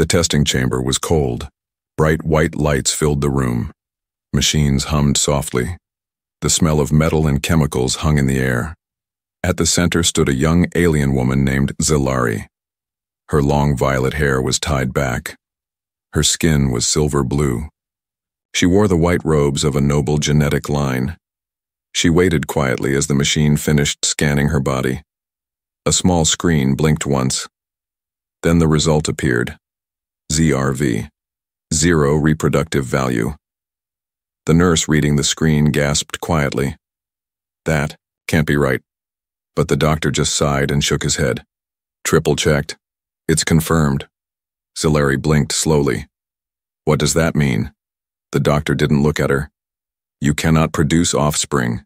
The testing chamber was cold. Bright white lights filled the room. Machines hummed softly. The smell of metal and chemicals hung in the air. At the center stood a young alien woman named Zilari. Her long violet hair was tied back. Her skin was silver blue. She wore the white robes of a noble genetic line. She waited quietly as the machine finished scanning her body. A small screen blinked once. Then the result appeared. ZRV. Zero reproductive value. The nurse reading the screen gasped quietly. That can't be right. But the doctor just sighed and shook his head. Triple-checked. It's confirmed. Zilari blinked slowly. What does that mean? The doctor didn't look at her. You cannot produce offspring.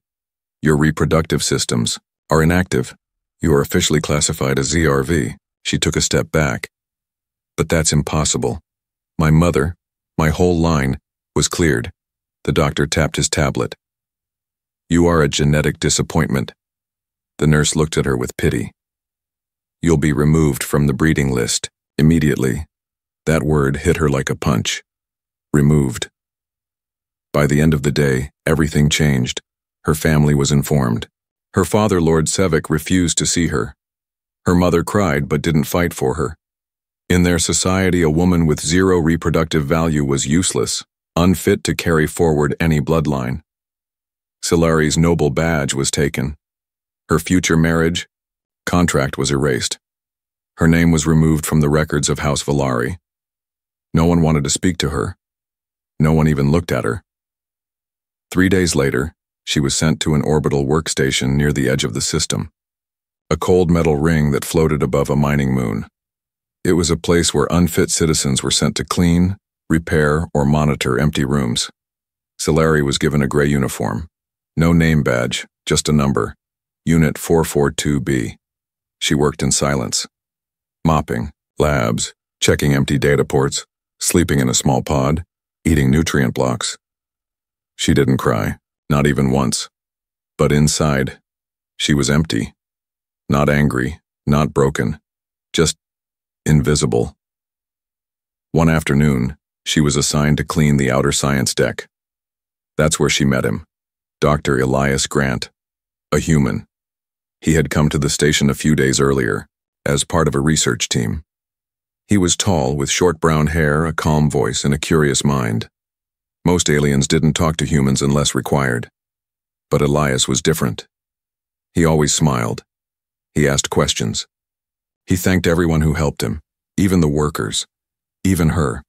Your reproductive systems are inactive. You are officially classified as ZRV. She took a step back. But that's impossible. My mother, my whole line, was cleared. The doctor tapped his tablet. You are a genetic disappointment. The nurse looked at her with pity. You'll be removed from the breeding list, immediately. That word hit her like a punch. Removed. By the end of the day, everything changed. Her family was informed. Her father, Lord Sevek, refused to see her. Her mother cried but didn't fight for her. In their society, a woman with zero reproductive value was useless, unfit to carry forward any bloodline. Zilari's noble badge was taken. Her future marriage contract was erased. Her name was removed from the records of House Valari. No one wanted to speak to her. No one even looked at her. 3 days later, she was sent to an orbital workstation near the edge of the system. A cold metal ring that floated above a mining moon. It was a place where unfit citizens were sent to clean, repair, or monitor empty rooms. Zilari was given a gray uniform. No name badge, just a number. Unit 442B. She worked in silence. Mopping, labs, checking empty data ports, sleeping in a small pod, eating nutrient blocks. She didn't cry, not even once. But inside, she was empty. Not angry, not broken, just invisible. One afternoon, she was assigned to clean the outer science deck. That's where she met him, Dr. Elias Grant, a human. He had come to the station a few days earlier, as part of a research team. He was tall, with short brown hair, a calm voice, and a curious mind. Most aliens didn't talk to humans unless required. But Elias was different. He always smiled. He asked questions. He thanked everyone who helped him, even the workers, even her.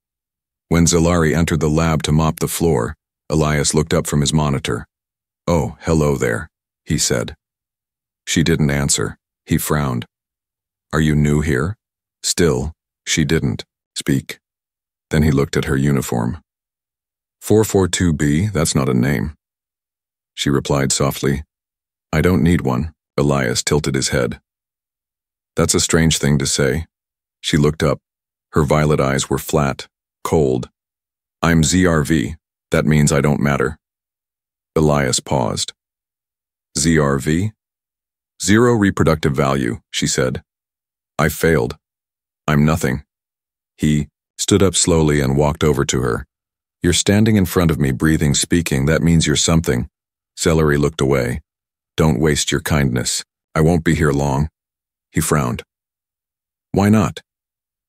When Zilari entered the lab to mop the floor, Elias looked up from his monitor. "Oh, hello there," he said. She didn't answer. He frowned. "Are you new here?" Still, she didn't speak. Then he looked at her uniform. 442B, that's not a name. She replied softly. "I don't need one." Elias tilted his head. "That's a strange thing to say." She looked up. Her violet eyes were flat, cold. "I'm ZRV. That means I don't matter." Elias paused. ZRV? Zero reproductive value, she said. "I failed. I'm nothing." He stood up slowly and walked over to her. "You're standing in front of me, breathing, speaking. That means you're something." Zilari looked away. "Don't waste your kindness. I won't be here long." He frowned. "Why not?"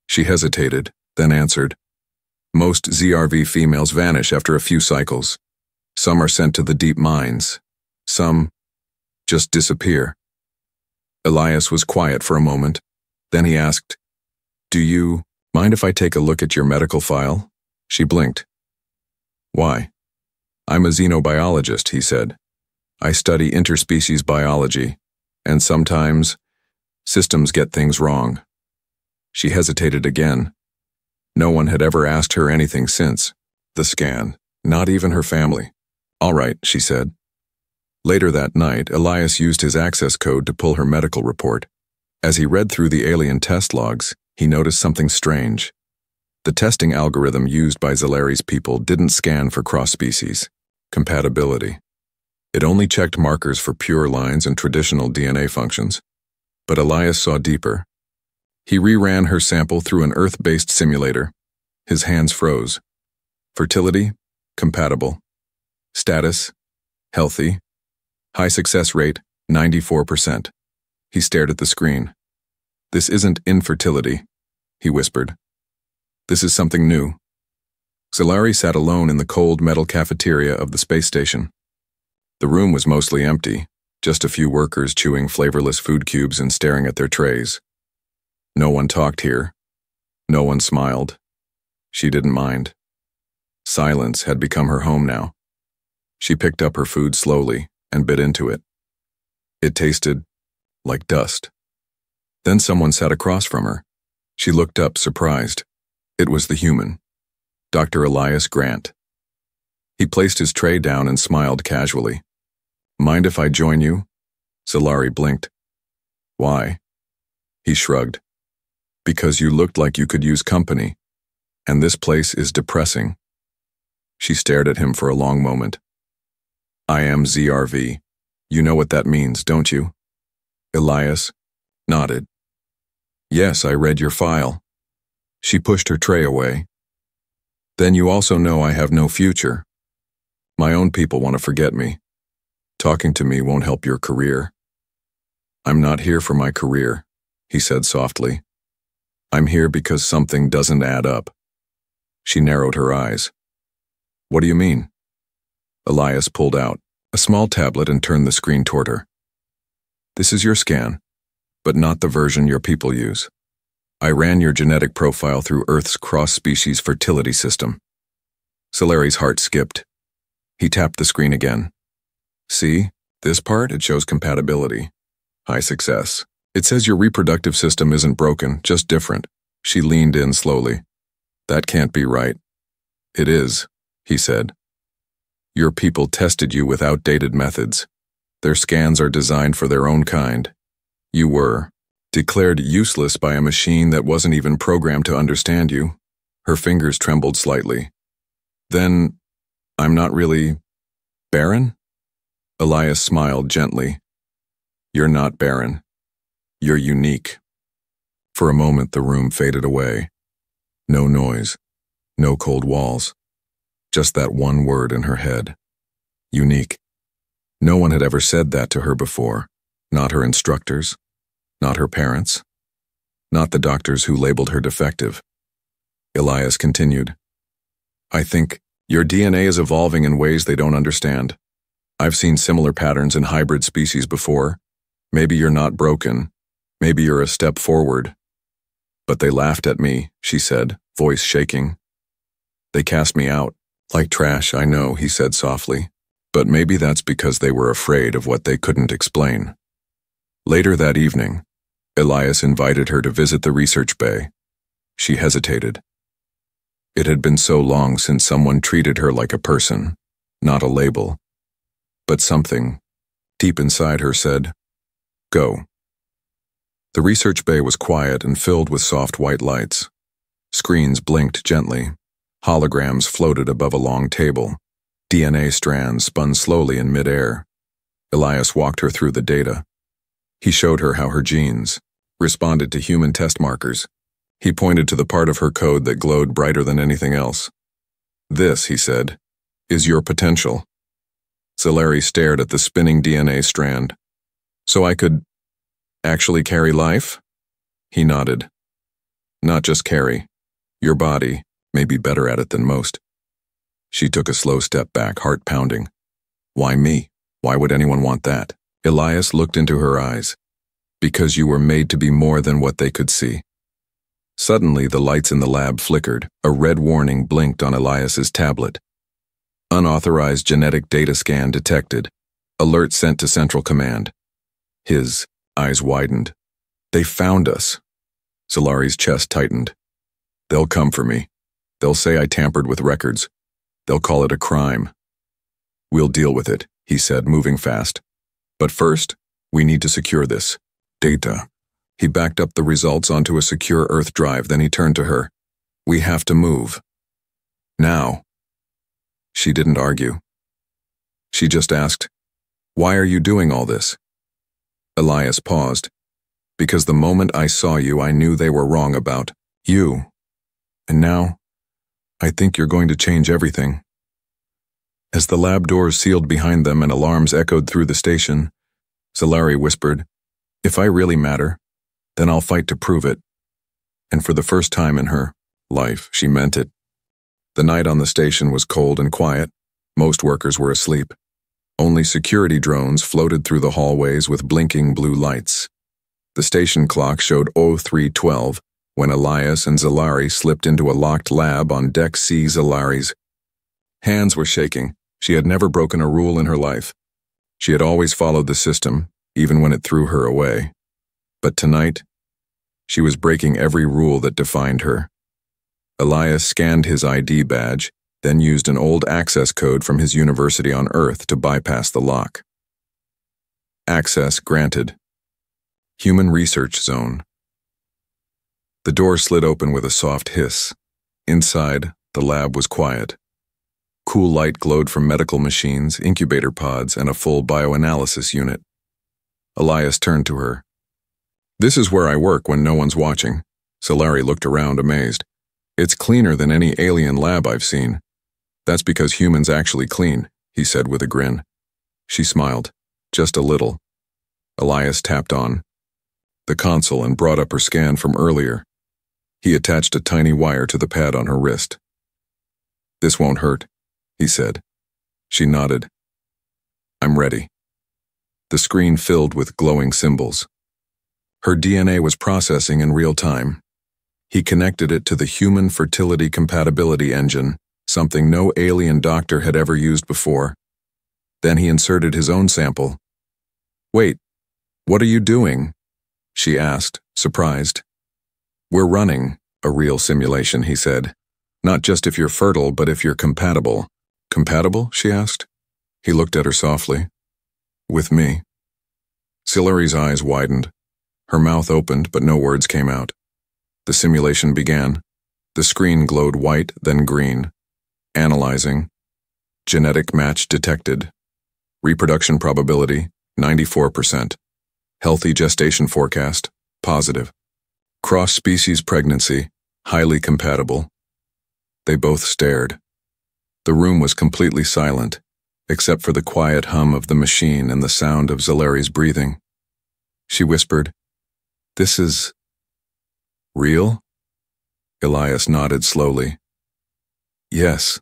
She hesitated, then answered. "Most ZRV females vanish after a few cycles. Some are sent to the deep mines. Some just disappear." Elias was quiet for a moment. Then he asked, "Do you mind if I take a look at your medical file?" She blinked. "Why?" "I'm a xenobiologist," he said. "I study interspecies biology, and sometimes systems get things wrong." She hesitated again. No one had ever asked her anything since the scan, not even her family. "All right," she said. Later that night, Elias used his access code to pull her medical report. As he read through the alien test logs, he noticed something strange. The testing algorithm used by Zilari's people didn't scan for cross-species compatibility. It only checked markers for pure lines and traditional DNA functions. But Elias saw deeper. He reran her sample through an Earth-based simulator. His hands froze. Fertility? Compatible. Status? Healthy. High success rate? 94%. He stared at the screen. This isn't infertility, he whispered. This is something new. Solari sat alone in the cold metal cafeteria of the space station. The room was mostly empty, just a few workers chewing flavorless food cubes and staring at their trays. No one talked here. No one smiled. She didn't mind. Silence had become her home now. She picked up her food slowly and bit into it. It tasted like dust. Then someone sat across from her. She looked up, surprised. It was the human, Dr. Elias Grant. He placed his tray down and smiled casually. Mind if I join you? Solari blinked. Why? He shrugged. Because you looked like you could use company, and this place is depressing. She stared at him for a long moment. I am ZRV. You know what that means, don't you? Elias nodded. Yes, I read your file. She pushed her tray away. Then you also know I have no future. My own people want to forget me. Talking to me won't help your career. I'm not here for my career, he said softly. I'm here because something doesn't add up. She narrowed her eyes. What do you mean? Elias pulled out a small tablet and turned the screen toward her. This is your scan, but not the version your people use. I ran your genetic profile through Earth's cross-species fertility system. Solari's heart skipped. He tapped the screen again. See, this part, it shows compatibility. High success. It says your reproductive system isn't broken, just different. She leaned in slowly. That can't be right. It is, he said. Your people tested you with outdated methods. Their scans are designed for their own kind. You were declared useless by a machine that wasn't even programmed to understand you. Her fingers trembled slightly. Then, I'm not really barren? Elias smiled gently. You're not barren. You're unique. For a moment, the room faded away. No noise, no cold walls. Just that one word in her head. Unique. No one had ever said that to her before. Not her instructors. Not her parents. Not the doctors who labeled her defective. Elias continued. I think your DNA is evolving in ways they don't understand. I've seen similar patterns in hybrid species before. Maybe you're not broken. Maybe you're a step forward. But they laughed at me, she said, voice shaking. They cast me out. Like trash, I know, he said softly. But maybe that's because they were afraid of what they couldn't explain. Later that evening, Elias invited her to visit the research bay. She hesitated. It had been so long since someone treated her like a person, not a label. But something, deep inside her, said, Go. The research bay was quiet and filled with soft white lights. Screens blinked gently. Holograms floated above a long table. DNA strands spun slowly in midair. Elias walked her through the data. He showed her how her genes responded to human test markers. He pointed to the part of her code that glowed brighter than anything else. This, he said, is your potential. Solari stared at the spinning DNA strand. So I could actually carry life? He nodded. Not just carry. Your body may be better at it than most. She took a slow step back, heart pounding. Why me? Why would anyone want that? Elias looked into her eyes. Because you were made to be more than what they could see. Suddenly, the lights in the lab flickered. A red warning blinked on Elias's tablet. Unauthorized genetic data scan detected. Alert sent to Central Command. His eyes widened. They found us. Solari's chest tightened. They'll come for me. They'll say I tampered with records. They'll call it a crime. We'll deal with it, he said, moving fast. But first, we need to secure this data. He backed up the results onto a secure Earth drive, then he turned to her. We have to move. Now. She didn't argue. She just asked, Why are you doing all this? Elias paused. Because the moment I saw you, I knew they were wrong about you. And now, I think you're going to change everything." As the lab doors sealed behind them and alarms echoed through the station, Solari whispered, "If I really matter, then I'll fight to prove it." And for the first time in her life, she meant it. The night on the station was cold and quiet. Most workers were asleep. Only security drones floated through the hallways with blinking blue lights. The station clock showed 03:12 when Elias and Zalari slipped into a locked lab on Deck C. Zalari's hands were shaking. She had never broken a rule in her life. She had always followed the system, even when it threw her away. But tonight, she was breaking every rule that defined her. Elias scanned his ID badge, then used an old access code from his university on Earth to bypass the lock. Access granted. Human Research Zone. The door slid open with a soft hiss. Inside, the lab was quiet. Cool light glowed from medical machines, incubator pods, and a full bioanalysis unit. Elias turned to her. "This is where I work when no one's watching." Solari looked around, amazed. "It's cleaner than any alien lab I've seen." "That's because humans actually clean," he said with a grin. She smiled, just a little. Elias tapped on the console and brought up her scan from earlier. He attached a tiny wire to the pad on her wrist. "This won't hurt," he said. She nodded. "I'm ready." The screen filled with glowing symbols. Her DNA was processing in real time. He connected it to the Human Fertility Compatibility Engine, something no alien doctor had ever used before. Then he inserted his own sample. "Wait, what are you doing?" she asked, surprised. "We're running a real simulation," he said. "Not just if you're fertile, but if you're compatible." "Compatible?" she asked. He looked at her softly. "With me." Silari's eyes widened. Her mouth opened, but no words came out. The simulation began. The screen glowed white, then green. Analyzing. Genetic match detected. Reproduction probability, 94%. Healthy gestation forecast, positive. Cross-species pregnancy, highly compatible. They both stared. The room was completely silent, except for the quiet hum of the machine and the sound of Zalari's breathing. She whispered, "This is real?" Elias nodded slowly. "Yes.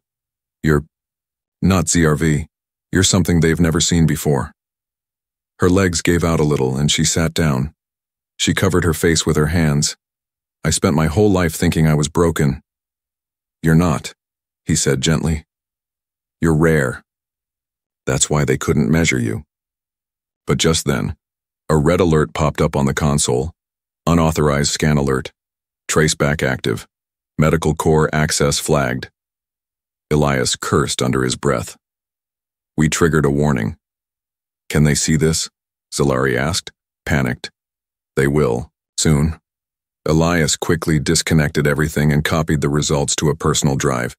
You're not ZRV. You're something they've never seen before." Her legs gave out a little and she sat down. She covered her face with her hands. "I spent my whole life thinking I was broken." "You're not," he said gently. "You're rare. That's why they couldn't measure you." But just then, a red alert popped up on the console. Unauthorized scan alert. Traceback active. Medical core access flagged. Elias cursed under his breath. "We triggered a warning." "Can they see this?" Zalari asked, panicked. "They will, soon." Elias quickly disconnected everything and copied the results to a personal drive.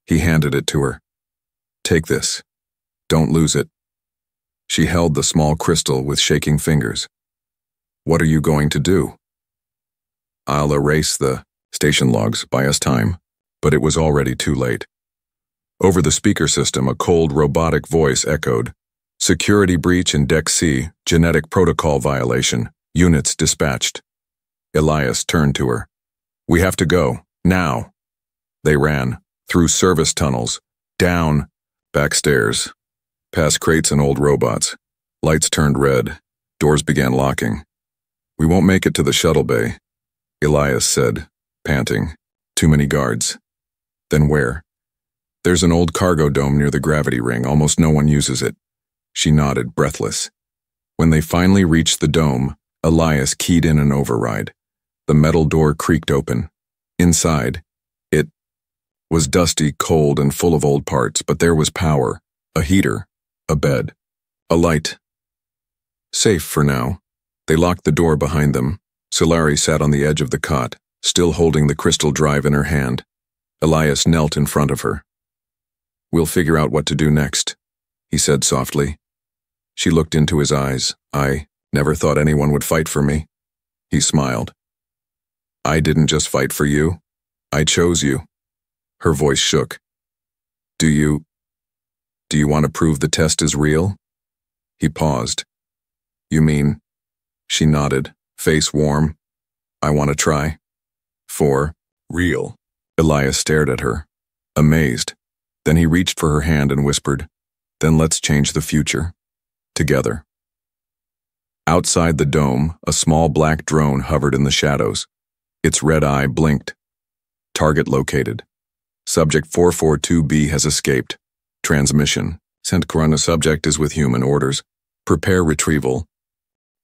He handed it to her. "Take this. Don't lose it." She held the small crystal with shaking fingers. "What are you going to do?" "I'll erase the station logs, buy us time." But it was already too late. Over the speaker system, a cold robotic voice echoed, "Security breach in Deck C, genetic protocol violation, units dispatched." Elias turned to her. "We have to go, now." They ran, through service tunnels, down, back stairs, past crates and old robots. Lights turned red, doors began locking. "We won't make it to the shuttle bay," Elias said, panting. "Too many guards." "Then where?" "There's an old cargo dome near the gravity ring. Almost no one uses it." She nodded, breathless. When they finally reached the dome, Elias keyed in an override. The metal door creaked open. Inside, it was dusty, cold, and full of old parts, but there was power, a heater, a bed, a light. Safe for now. They locked the door behind them. Solari sat on the edge of the cot, still holding the crystal drive in her hand. Elias knelt in front of her. "We'll figure out what to do next," he said softly. She looked into his eyes. "I never thought anyone would fight for me." He smiled. I didn't just fight for you. I chose you. Her voice shook. Do you want to prove the test is real? He paused. You mean? She nodded, face warm. I want to try. For real. Elias stared at her, amazed. Then he reached for her hand and whispered, Then let's change the future. Together. Outside the dome, a small black drone hovered in the shadows. Its red eye blinked. Target located. Subject 442B has escaped. Transmission. Sent Corona subject is with human orders. Prepare retrieval.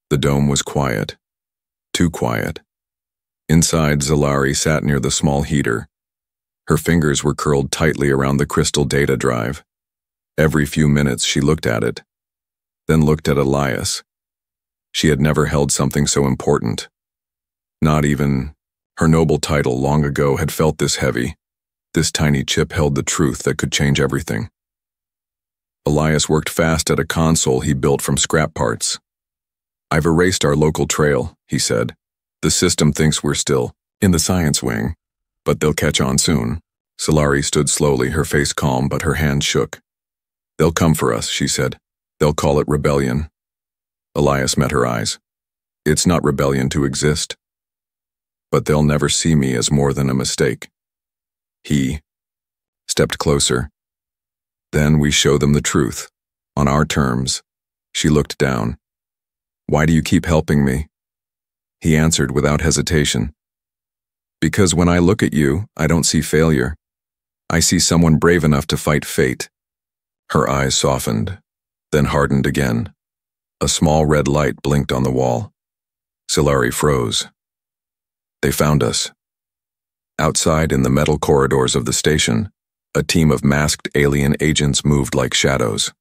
The dome was quiet. Too quiet. Inside, Zalari sat near the small heater. Her fingers were curled tightly around the crystal data drive. Every few minutes she looked at it, then looked at Elias. She had never held something so important. Not even her noble title long ago had felt this heavy. This tiny chip held the truth that could change everything. Elias worked fast at a console he built from scrap parts. I've erased our local trail, he said. The system thinks we're still in the science wing, but they'll catch on soon. Solari stood slowly, her face calm, but her hand shook. They'll come for us, she said. They'll call it rebellion. Elias met her eyes. It's not rebellion to exist. But they'll never see me as more than a mistake. He stepped closer. Then we show them the truth, on our terms. She looked down. Why do you keep helping me? He answered without hesitation. Because when I look at you, I don't see failure. I see someone brave enough to fight fate. Her eyes softened, then hardened again. A small red light blinked on the wall. Solari froze. They found us. Outside in the metal corridors of the station, a team of masked alien agents moved like shadows.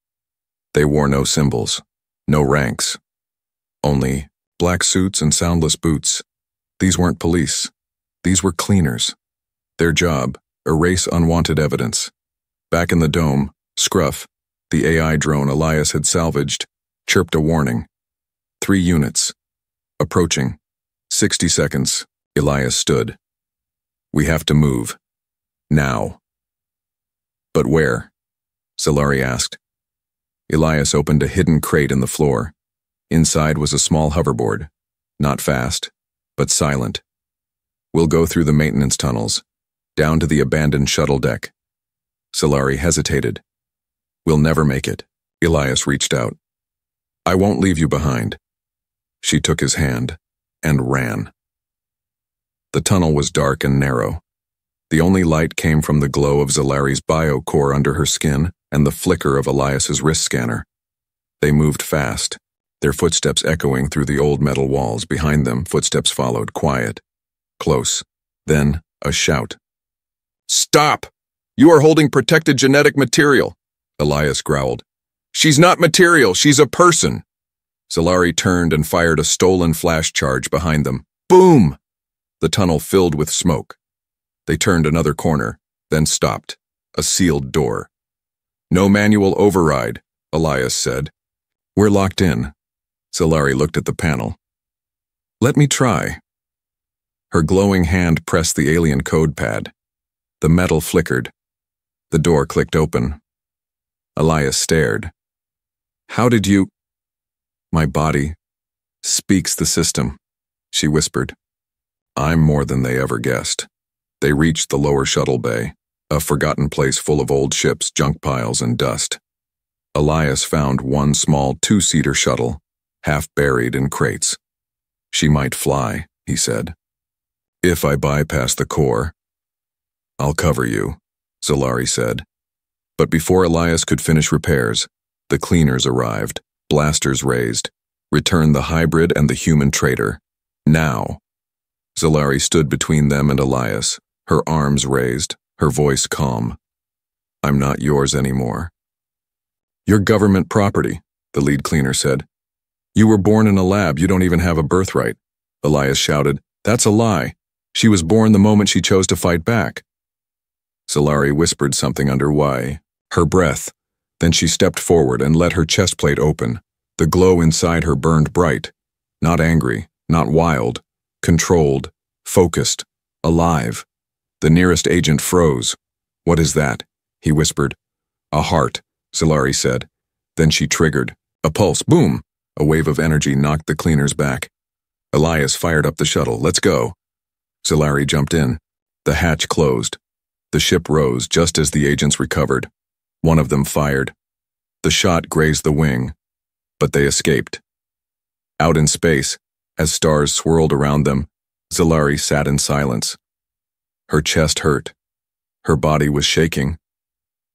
They wore no symbols, no ranks. Only black suits and soundless boots. These weren't police. These were cleaners. Their job, erase unwanted evidence. Back in the dome, Scruff, the AI drone Elias had salvaged, chirped a warning. 3 units. Approaching. 60 seconds. Elias stood. We have to move. Now. But where? Solari asked. Elias opened a hidden crate in the floor. Inside was a small hoverboard. Not fast, but silent. We'll go through the maintenance tunnels, down to the abandoned shuttle deck. Solari hesitated. We'll never make it. Elias reached out. I won't leave you behind. She took his hand and ran. The tunnel was dark and narrow. The only light came from the glow of Zalari's biocore under her skin and the flicker of Elias's wrist scanner. They moved fast, their footsteps echoing through the old metal walls. Behind them, footsteps followed, quiet, close. Then, a shout. Stop! You are holding protected genetic material, Elias growled. She's not material, she's a person. Solari turned and fired a stolen flash charge behind them. Boom! The tunnel filled with smoke. They turned another corner, then stopped. A sealed door. No manual override, Elias said. We're locked in. Solari looked at the panel. Let me try. Her glowing hand pressed the alien code pad. The metal flickered. The door clicked open. Elias stared. How did you... My body speaks the system, she whispered. I'm more than they ever guessed. They reached the lower shuttle bay, a forgotten place full of old ships, junk piles, and dust. Elias found one small 2-seater shuttle, half buried in crates. She might fly, he said. If I bypass the core, I'll cover you, Solari said. But before Elias could finish repairs, the cleaners arrived, blasters raised, returned the hybrid and the human traitor. Now. Solari stood between them and Elias, her arms raised, her voice calm. I'm not yours anymore. You're government property, the lead cleaner said. You were born in a lab, you don't even have a birthright. Elias shouted. That's a lie. She was born the moment she chose to fight back. Solari whispered something under her breath. Then she stepped forward and let her chest plate open. The glow inside her burned bright. Not angry, not wild, Controlled, focused, alive. The nearest agent froze. "What is that?" he whispered. "A heart," Zilari said. Then she triggered. A pulse, boom! A wave of energy knocked the cleaners back. Elias fired up the shuttle. "Let's go." Zilari jumped in. The hatch closed. The ship rose just as the agents recovered. One of them fired. The shot grazed the wing, but they escaped. Out in space, as stars swirled around them, Zilari sat in silence. Her chest hurt. Her body was shaking,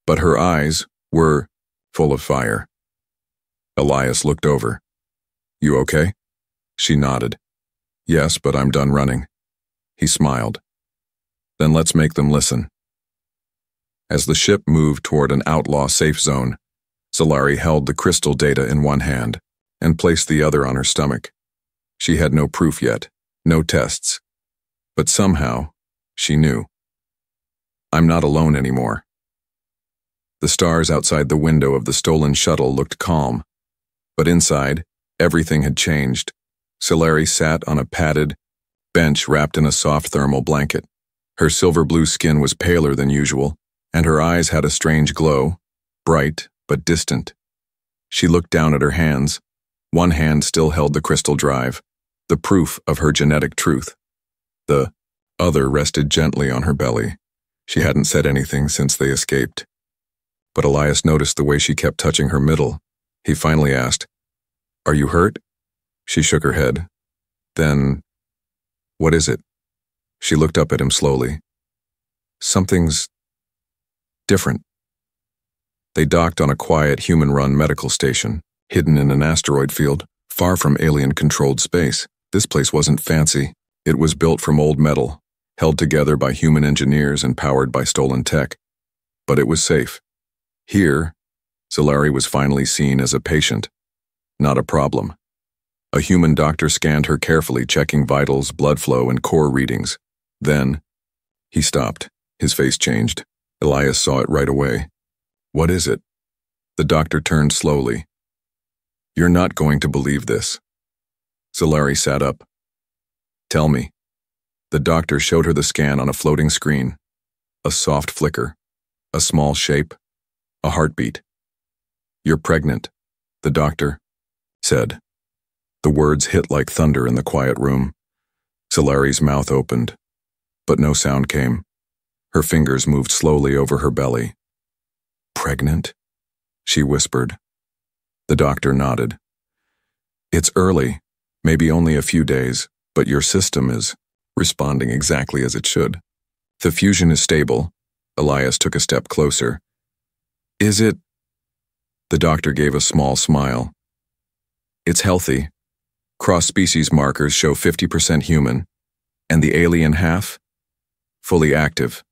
but her eyes were full of fire. Elias looked over. "You okay?" She nodded. "Yes, but I'm done running." He smiled. "Then let's make them listen." As the ship moved toward an outlaw safe zone, Zilari held the crystal data in one hand and placed the other on her stomach. She had no proof yet, no tests. But somehow, she knew. "I'm not alone anymore." The stars outside the window of the stolen shuttle looked calm, but inside, everything had changed. Zilari sat on a padded bench wrapped in a soft thermal blanket. Her silver-blue skin was paler than usual, and her eyes had a strange glow, bright but distant. She looked down at her hands. One hand still held the crystal drive, the proof of her genetic truth. The other rested gently on her belly. She hadn't said anything since they escaped. But Elias noticed the way she kept touching her middle. He finally asked, "Are you hurt?" She shook her head. Then, "What is it?" She looked up at him slowly. "Something's different." They docked on a quiet, human-run medical station, hidden in an asteroid field, far from alien-controlled space. This place wasn't fancy. It was built from old metal, held together by human engineers and powered by stolen tech. But it was safe. Here, Zilari was finally seen as a patient, not a problem. A human doctor scanned her carefully, checking vitals, blood flow, and core readings. Then, he stopped. His face changed. Elias saw it right away. "What is it?" The doctor turned slowly. "You're not going to believe this." Zilari sat up. "Tell me." The doctor showed her the scan on a floating screen. A soft flicker. A small shape. A heartbeat. "You're pregnant," the doctor said. The words hit like thunder in the quiet room. Zilari's mouth opened, but no sound came. Her fingers moved slowly over her belly. "Pregnant?" she whispered. The doctor nodded. "It's early, maybe only a few days, but your system is responding exactly as it should. The fusion is stable." Elias took a step closer. "Is it?" The doctor gave a small smile. "It's healthy. Cross-species markers show 50% human, and the alien half, fully active."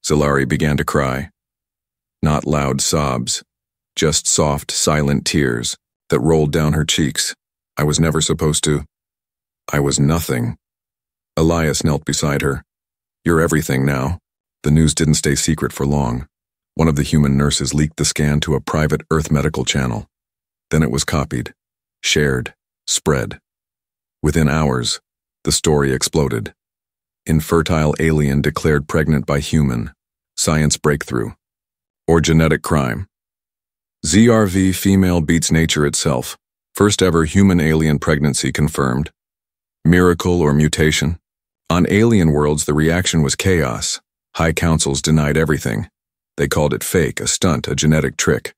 Zilari began to cry. Not loud sobs, just soft, silent tears that rolled down her cheeks. "I was never supposed to. I was nothing." Elias knelt beside her. "You're everything now." The news didn't stay secret for long. One of the human nurses leaked the scan to a private Earth medical channel. Then it was copied, shared, spread. Within hours, the story exploded. Infertile alien declared pregnant by human. Science breakthrough. Or genetic crime. ZRV female beats nature itself. First ever human-alien pregnancy confirmed. Miracle or mutation? On alien worlds, the reaction was chaos. High councils denied everything. They called it fake, a stunt, a genetic trick.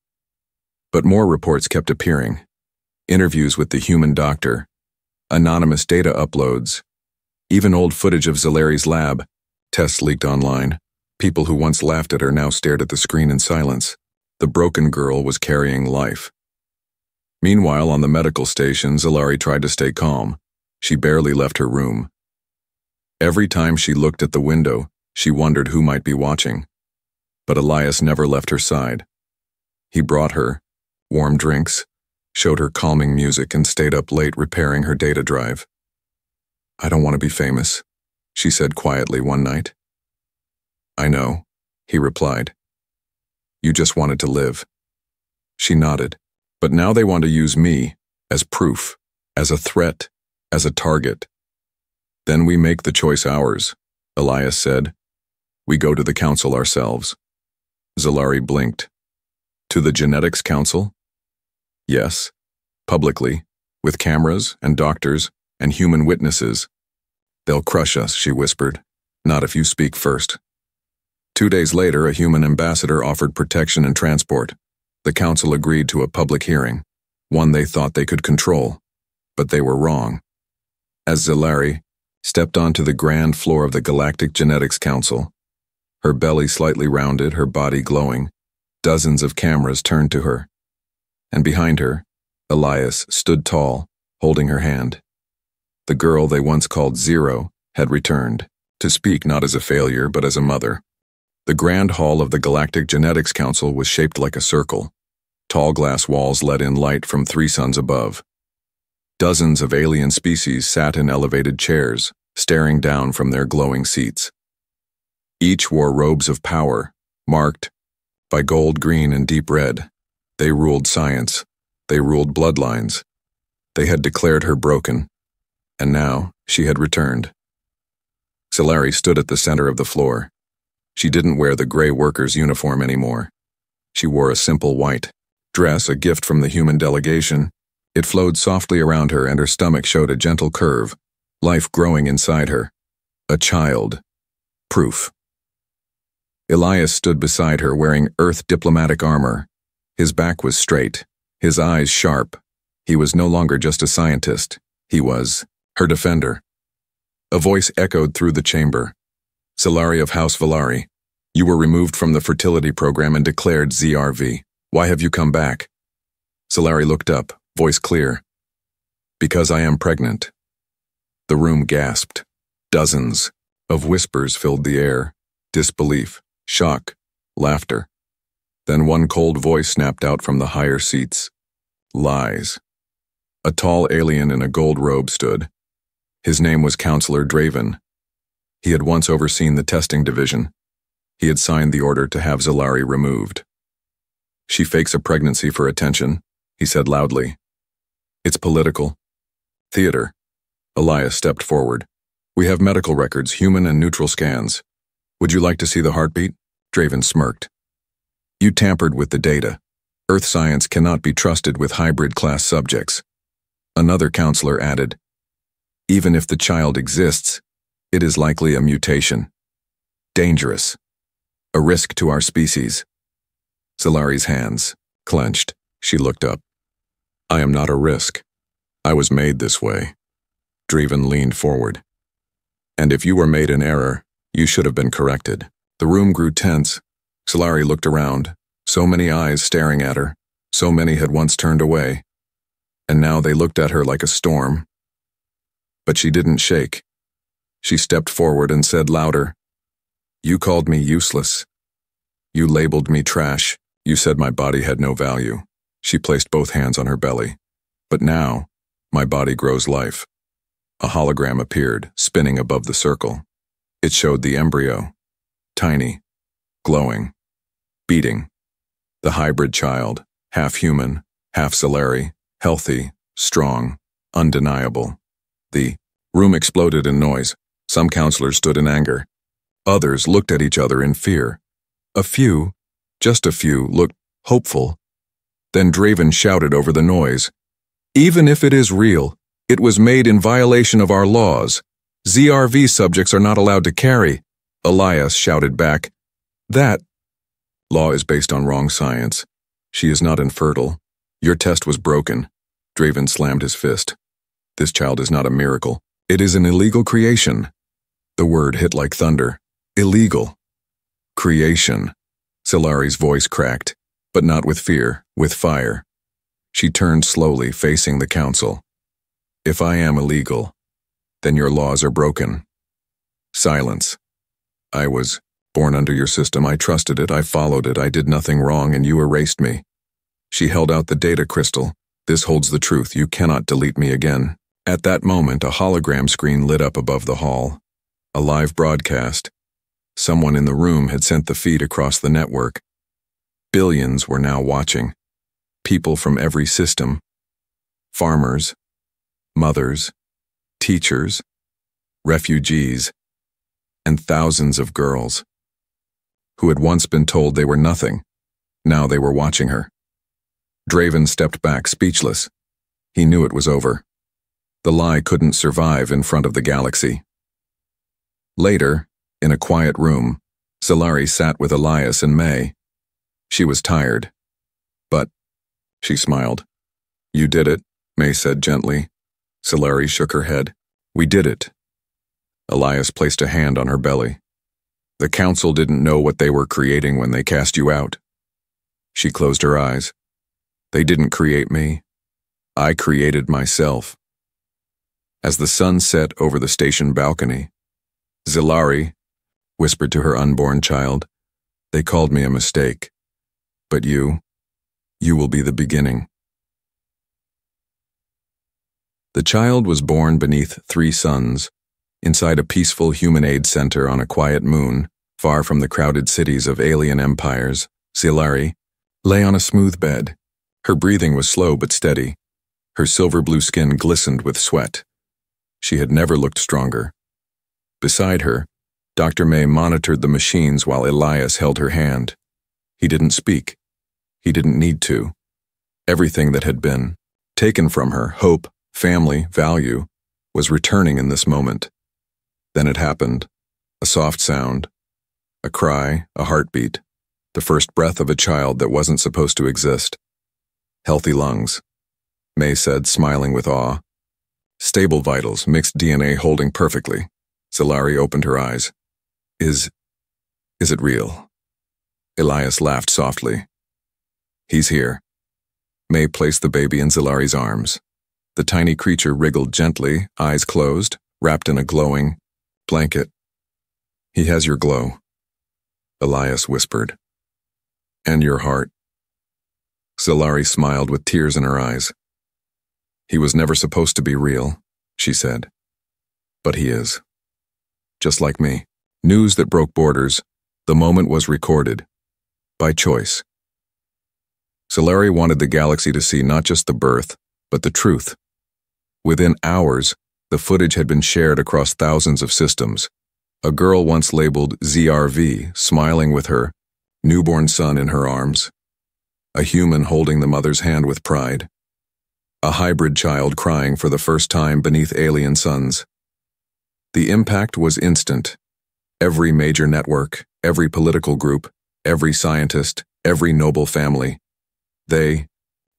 But more reports kept appearing. Interviews with the human doctor, anonymous data uploads, even old footage of Zilari's lab. Tests leaked online. People who once laughed at her now stared at the screen in silence. The broken girl was carrying life. Meanwhile, on the medical station, Zilari tried to stay calm. She barely left her room. Every time she looked at the window, she wondered who might be watching. But Elias never left her side. He brought her warm drinks, showed her calming music, and stayed up late repairing her data drive. "I don't want to be famous," she said quietly one night. "I know," he replied. "You just wanted to live." She nodded. "But now they want to use me as proof, as a threat, as a target. Then we make the choice ours, Elias said. We go to the council ourselves. Zalari blinked. To the Genetics Council? Yes. Publicly, with cameras and doctors and human witnesses. They'll crush us, she whispered. Not if you speak first. 2 days later, a human ambassador offered protection and transport. The council agreed to a public hearing, one they thought they could control. But they were wrong. As Zalari stepped onto the grand floor of the Galactic Genetics Council, her belly slightly rounded, her body glowing, dozens of cameras turned to her. And behind her, Elias stood tall, holding her hand. The girl they once called Zero had returned, to speak not as a failure but as a mother. The grand hall of the Galactic Genetics Council was shaped like a circle. Tall glass walls let in light from 3 suns above. Dozens of alien species sat in elevated chairs, staring down from their glowing seats. Each wore robes of power, marked by gold, green, and deep red. They ruled science. They ruled bloodlines. They had declared her broken. And now she had returned. Zalari stood at the center of the floor. She didn't wear the gray worker's uniform anymore. She wore a simple white dress, a gift from the human delegation. It flowed softly around her, and her stomach showed a gentle curve, life growing inside her. A child. Proof. Elias stood beside her, wearing Earth diplomatic armor. His back was straight, his eyes sharp. He was no longer just a scientist. He was her defender. A voice echoed through the chamber. Zalari of House Valari, you were removed from the fertility program and declared ZRV. Why have you come back? Zalari looked up, voice clear. Because I am pregnant. The room gasped. Dozens of whispers filled the air. Disbelief, shock, laughter. Then one cold voice snapped out from the higher seats. Lies. A tall alien in a gold robe stood. His name was Counselor Draven. He had once overseen the testing division. He had signed the order to have Zalari removed. She fakes a pregnancy for attention, he said loudly. It's political. Theater. Elias stepped forward. We have medical records, human and neutral scans. Would you like to see the heartbeat? Draven smirked. You tampered with the data. Earth science cannot be trusted with hybrid-class subjects. Another counselor added. Even if the child exists, it is likely a mutation. Dangerous. A risk to our species. Zalari's hands clenched. She looked up. I am not a risk. I was made this way. Draven leaned forward. And if you were made in error, you should have been corrected. The room grew tense. Zalari looked around. So many eyes staring at her. So many had once turned away. And now they looked at her like a storm. But she didn't shake. She stepped forward and said louder, You called me useless. You labeled me trash. You said my body had no value. She placed both hands on her belly. But now, my body grows life. A hologram appeared, spinning above the circle. It showed the embryo. Tiny, glowing, beating. The hybrid child, half human, half Zalari, healthy, strong, undeniable. The room exploded in noise. Some counselors stood in anger. Others looked at each other in fear. A few, just a few, looked hopeful. Then Draven shouted over the noise. Even if it is real, it was made in violation of our laws. ZRV subjects are not allowed to carry. Elias shouted back. That law is based on wrong science. She is not infertile. Your test was broken. Draven slammed his fist. This child is not a miracle. It is an illegal creation. The word hit like thunder. Illegal. Creation. Zalari's voice cracked, but not with fear, with fire. She turned slowly, facing the council. If I am illegal, then your laws are broken. Silence. I was born under your system. I trusted it. I followed it. I did nothing wrong, and you erased me. She held out the data crystal. This holds the truth. You cannot delete me again. At that moment, a hologram screen lit up above the hall. A live broadcast. Someone in the room had sent the feed across the network. Billions were now watching. People from every system. Farmers, mothers, teachers, refugees, and thousands of girls who had once been told they were nothing. Now they were watching her. Draven stepped back, speechless. He knew it was over. The lie couldn't survive in front of the galaxy. Later, in a quiet room, Zilari sat with Elias and May. She was tired. But, she smiled. You did it, May said gently. Zilari shook her head. We did it. Elias placed a hand on her belly. The council didn't know what they were creating when they cast you out. She closed her eyes. They didn't create me. I created myself. As the sun set over the station balcony, Zilari whispered to her unborn child, they called me a mistake. But you will be the beginning. The child was born beneath 3 suns, inside a peaceful human aid center on a quiet moon, far from the crowded cities of alien empires. Zilari lay on a smooth bed. Her breathing was slow but steady. Her silver-blue skin glistened with sweat. She had never looked stronger. Beside her, Dr. May monitored the machines while Elias held her hand. He didn't speak. He didn't need to. Everything that had been taken from her, hope, family, value, was returning in this moment. Then it happened. A soft sound. A cry, a heartbeat. The first breath of a child that wasn't supposed to exist. Healthy lungs, May said, smiling with awe. Stable vitals, mixed DNA holding perfectly. Zilari opened her eyes. Is it real? Elias laughed softly. He's here. May placed the baby in Zilari's arms. The tiny creature wriggled gently, eyes closed, wrapped in a glowing blanket. He has your glow, Elias whispered. And your heart. Zilari smiled with tears in her eyes. He was never supposed to be real, she said. But he is. Just like me. News that broke borders. The moment was recorded. By choice. Zilari wanted the galaxy to see not just the birth, but the truth. Within hours, the footage had been shared across thousands of systems. A girl once labeled ZRV, smiling with her newborn son in her arms. A human holding the mother's hand with pride. A hybrid child crying for the first time beneath alien suns. The impact was instant. Every major network, every political group, every scientist, every noble family. They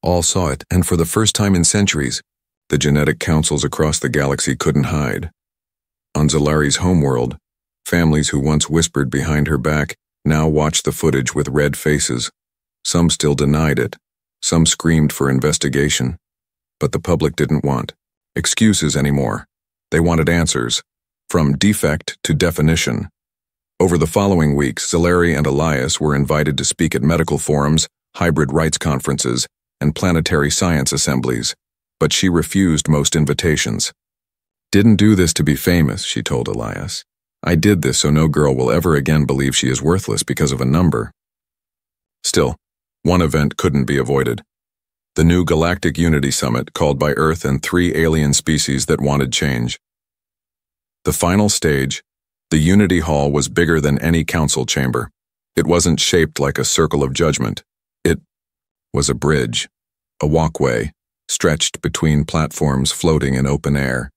all saw it, and for the first time in centuries, the genetic councils across the galaxy couldn't hide. On Zilari's homeworld, families who once whispered behind her back now watched the footage with red faces. Some still denied it. Some screamed for investigation. But the public didn't want excuses anymore. They wanted answers, from defect to definition. Over the following weeks, Zilari and Elias were invited to speak at medical forums, hybrid rights conferences, and planetary science assemblies, but she refused most invitations. Didn't do this to be famous, she told Elias. I did this so no girl will ever again believe she is worthless because of a number. Still, one event couldn't be avoided. The new Galactic Unity Summit called by Earth and 3 alien species that wanted change. The final stage, the Unity Hall, was bigger than any council chamber. It wasn't shaped like a circle of judgment. It was a bridge, a walkway, stretched between platforms floating in open air.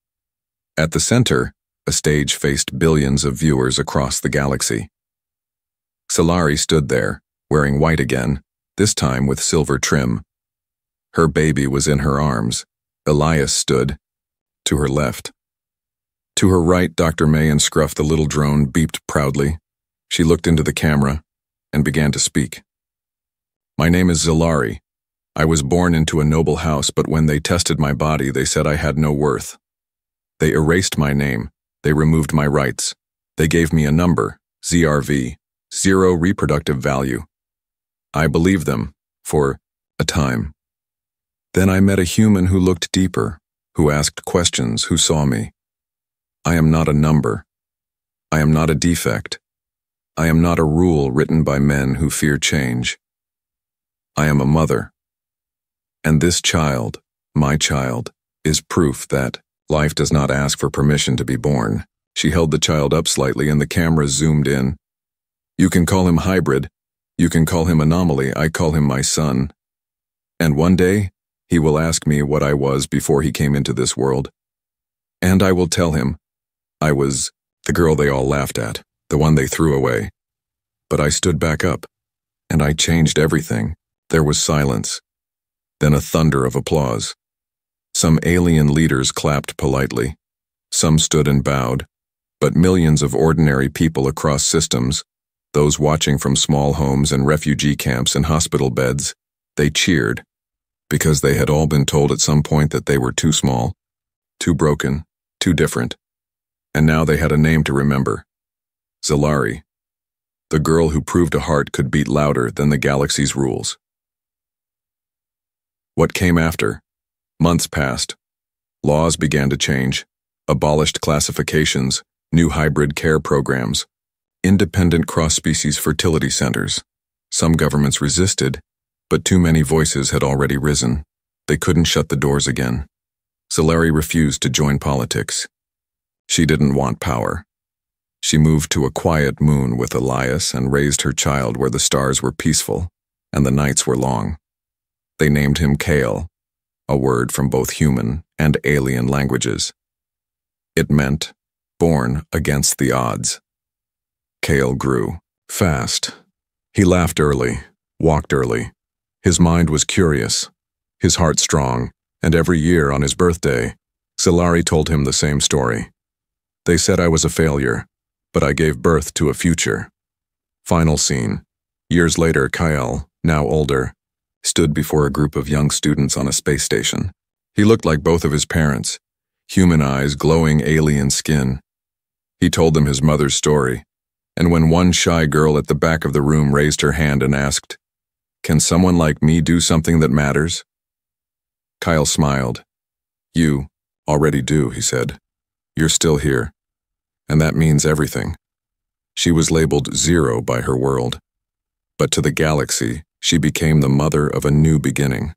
At the center, a stage faced billions of viewers across the galaxy. Zilari stood there, wearing white again, this time with silver trim. Her baby was in her arms. Elias stood to her left. To her right, Dr. May and Scruff, the little drone, beeped proudly. She looked into the camera and began to speak. My name is Zilari. I was born into a noble house, but when they tested my body, they said I had no worth. They erased my name. They removed my rights. They gave me a number, ZRV, zero reproductive value. I believed them, for a time. Then I met a human who looked deeper, who asked questions, who saw me. I am not a number. I am not a defect. I am not a rule written by men who fear change. I am a mother. And this child, my child, is proof that life does not ask for permission to be born. She held the child up slightly and the camera zoomed in. You can call him hybrid. You can call him anomaly. I call him my son. And one day, he will ask me what I was before he came into this world. And I will tell him, I was the girl they all laughed at, the one they threw away. But I stood back up, and I changed everything. There was silence, then a thunder of applause. Some alien leaders clapped politely. Some stood and bowed, but millions of ordinary people across systems, those watching from small homes and refugee camps and hospital beds, they cheered, because they had all been told at some point that they were too small, too broken, too different. And now they had a name to remember. Zalari, the girl who proved a heart could beat louder than the galaxy's rules. What came after? Months passed. Laws began to change. Abolished classifications, new hybrid care programs, independent cross-species fertility centers. Some governments resisted, but too many voices had already risen. They couldn't shut the doors again. Zalari refused to join politics. She didn't want power. She moved to a quiet moon with Elias and raised her child where the stars were peaceful and the nights were long. They named him Kale, a word from both human and alien languages. It meant born against the odds. Kale grew fast. He laughed early, walked early. His mind was curious, his heart strong, and every year on his birthday, Zalari told him the same story. They said I was a failure, but I gave birth to a future. Final scene. Years later, Kyle, now older, stood before a group of young students on a space station. He looked like both of his parents, human eyes, glowing alien skin. He told them his mother's story, and when one shy girl at the back of the room raised her hand and asked, "Can someone like me do something that matters?" Kyle smiled. "You already do," he said. "You're still here, and that means everything." She was labeled 0 by her world, but to the galaxy, she became the mother of a new beginning.